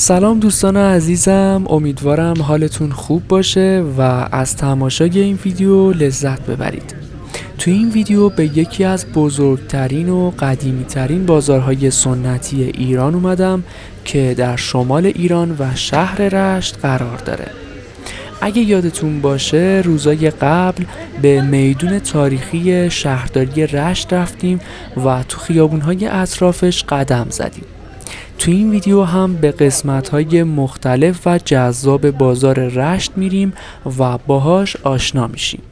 سلام دوستان عزیزم، امیدوارم حالتون خوب باشه و از تماشای این ویدیو لذت ببرید. تو این ویدیو به یکی از بزرگترین و قدیمیترین بازارهای سنتی ایران اومدم که در شمال ایران و شهر رشت قرار داره. اگه یادتون باشه روزای قبل به میدون تاریخی شهرداری رشت رفتیم و تو خیابونهای اطرافش قدم زدیم. تو این ویدیو هم به قسمت‌های مختلف و جذاب بازار رشت میریم و باهاش آشنا میشیم.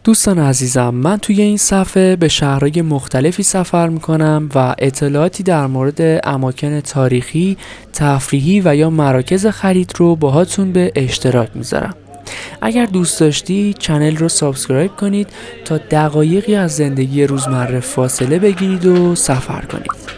دوستان عزیزم، من توی این صفحه به شهرهای مختلفی سفر میکنم و اطلاعاتی در مورد اماکن تاریخی، تفریحی و یا مراکز خرید رو باهاتون به اشتراک میذارم. اگر دوست داشتی چنل رو سابسکرایب کنید تا دقایقی از زندگی روزمره فاصله بگیرید و سفر کنید.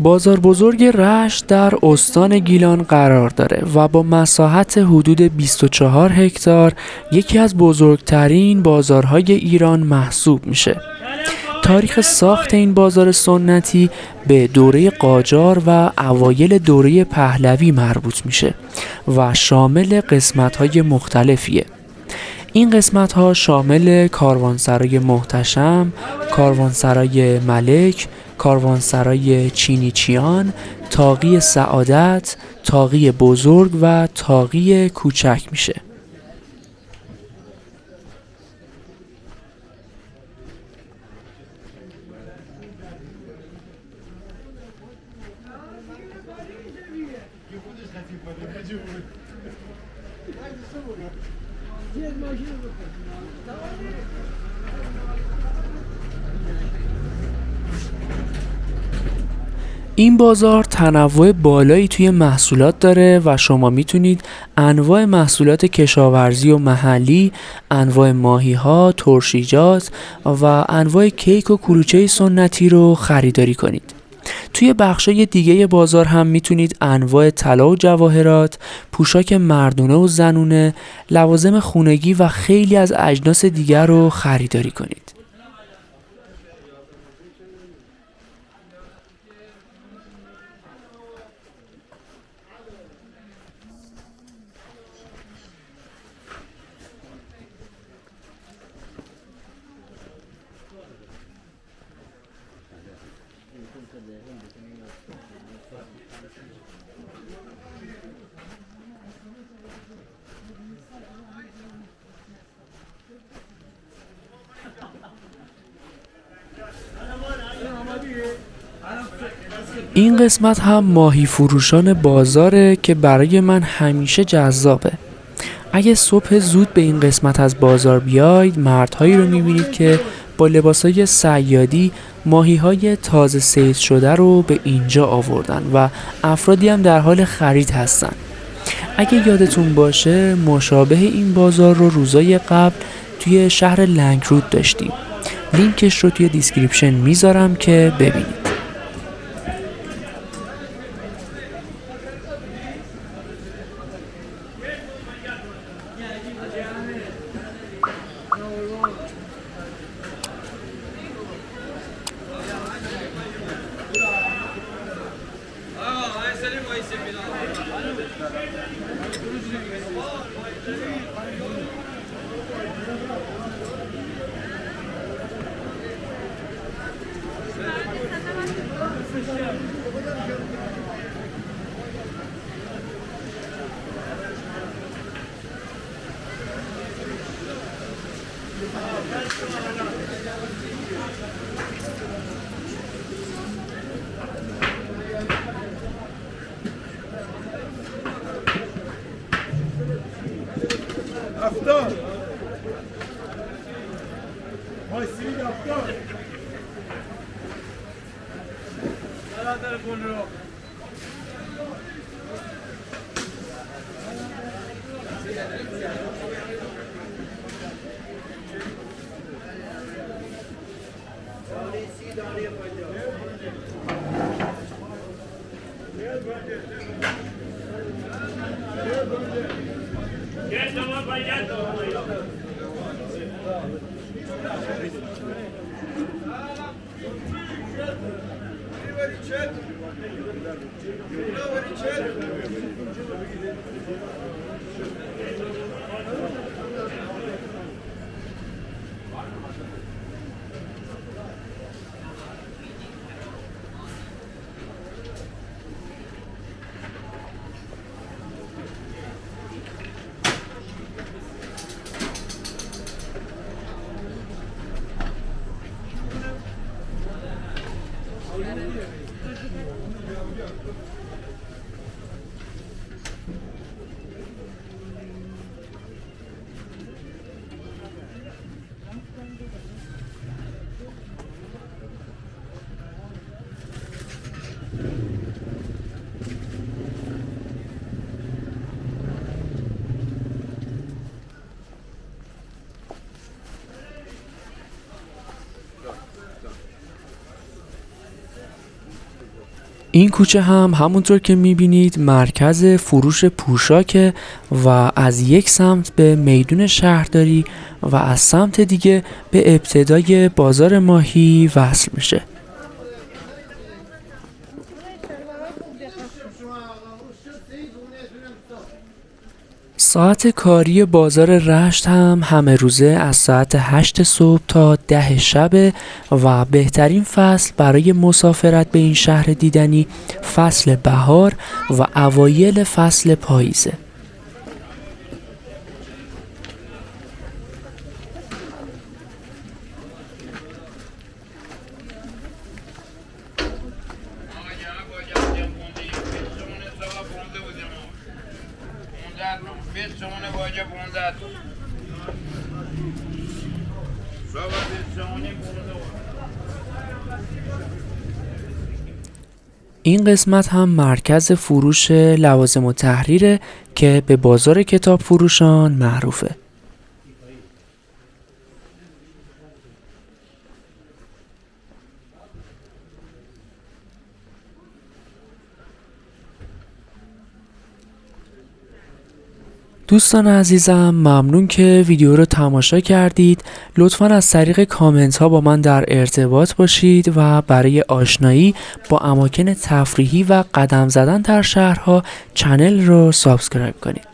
بازار بزرگ رشت در استان گیلان قرار داره و با مساحت حدود 24 هکتار یکی از بزرگترین بازارهای ایران محسوب میشه. تاریخ ساخت این بازار سنتی به دوره قاجار و اوایل دوره پهلوی مربوط میشه و شامل قسمت‌های مختلفیه. این قسمت‌ها شامل کاروانسرای محتشم، کاروانسرای ملک، کاروانسرای چینیچیان، طاغی سعادت، طاغی بزرگ و طاغی کوچک میشه. این بازار تنوع بالایی توی محصولات داره و شما میتونید انواع محصولات کشاورزی و محلی، انواع ماهی‌ها، ترشیجات و انواع کیک و کلوچه سنتی رو خریداری کنید. توی بخشای دیگه بازار هم میتونید انواع طلا و جواهرات، پوشاک مردونه و زنونه، لوازم خونگی و خیلی از اجناس دیگر رو خریداری کنید. این قسمت هم ماهی فروشان بازاره که برای من همیشه جذابه. اگه صبح زود به این قسمت از بازار بیاید، مردهایی رو میبینید که با لباسای صیادی ماهی‌های تازه صید شده رو به اینجا آوردن و افرادی هم در حال خرید هستن. اگه یادتون باشه مشابه این بازار رو روزای قبل توی شهر لنگرود داشتیم. لینکش رو توی دیسکریپشن میذارم که ببینید. این کوچه هم همونطور که میبینید مرکز فروش پوشاکه و از یک سمت به میدون شهرداری و از سمت دیگه به ابتدای بازار ماهی وصل میشه. ساعت کاری بازار رشت هم همه روزه از ساعت 8 صبح تا 10 شب و بهترین فصل برای مسافرت به این شهر دیدنی فصل بهار و اوایل فصل پاییزه. این قسمت هم مرکز فروش لوازم و تحریره که به بازار کتاب فروشان معروفه. دوستان عزیزم ممنون که ویدیو رو تماشا کردید. لطفاً از طریق کامنت ها با من در ارتباط باشید و برای آشنایی با اماکن تفریحی و قدم زدن در شهرها چنل رو سابسکرایب کنید.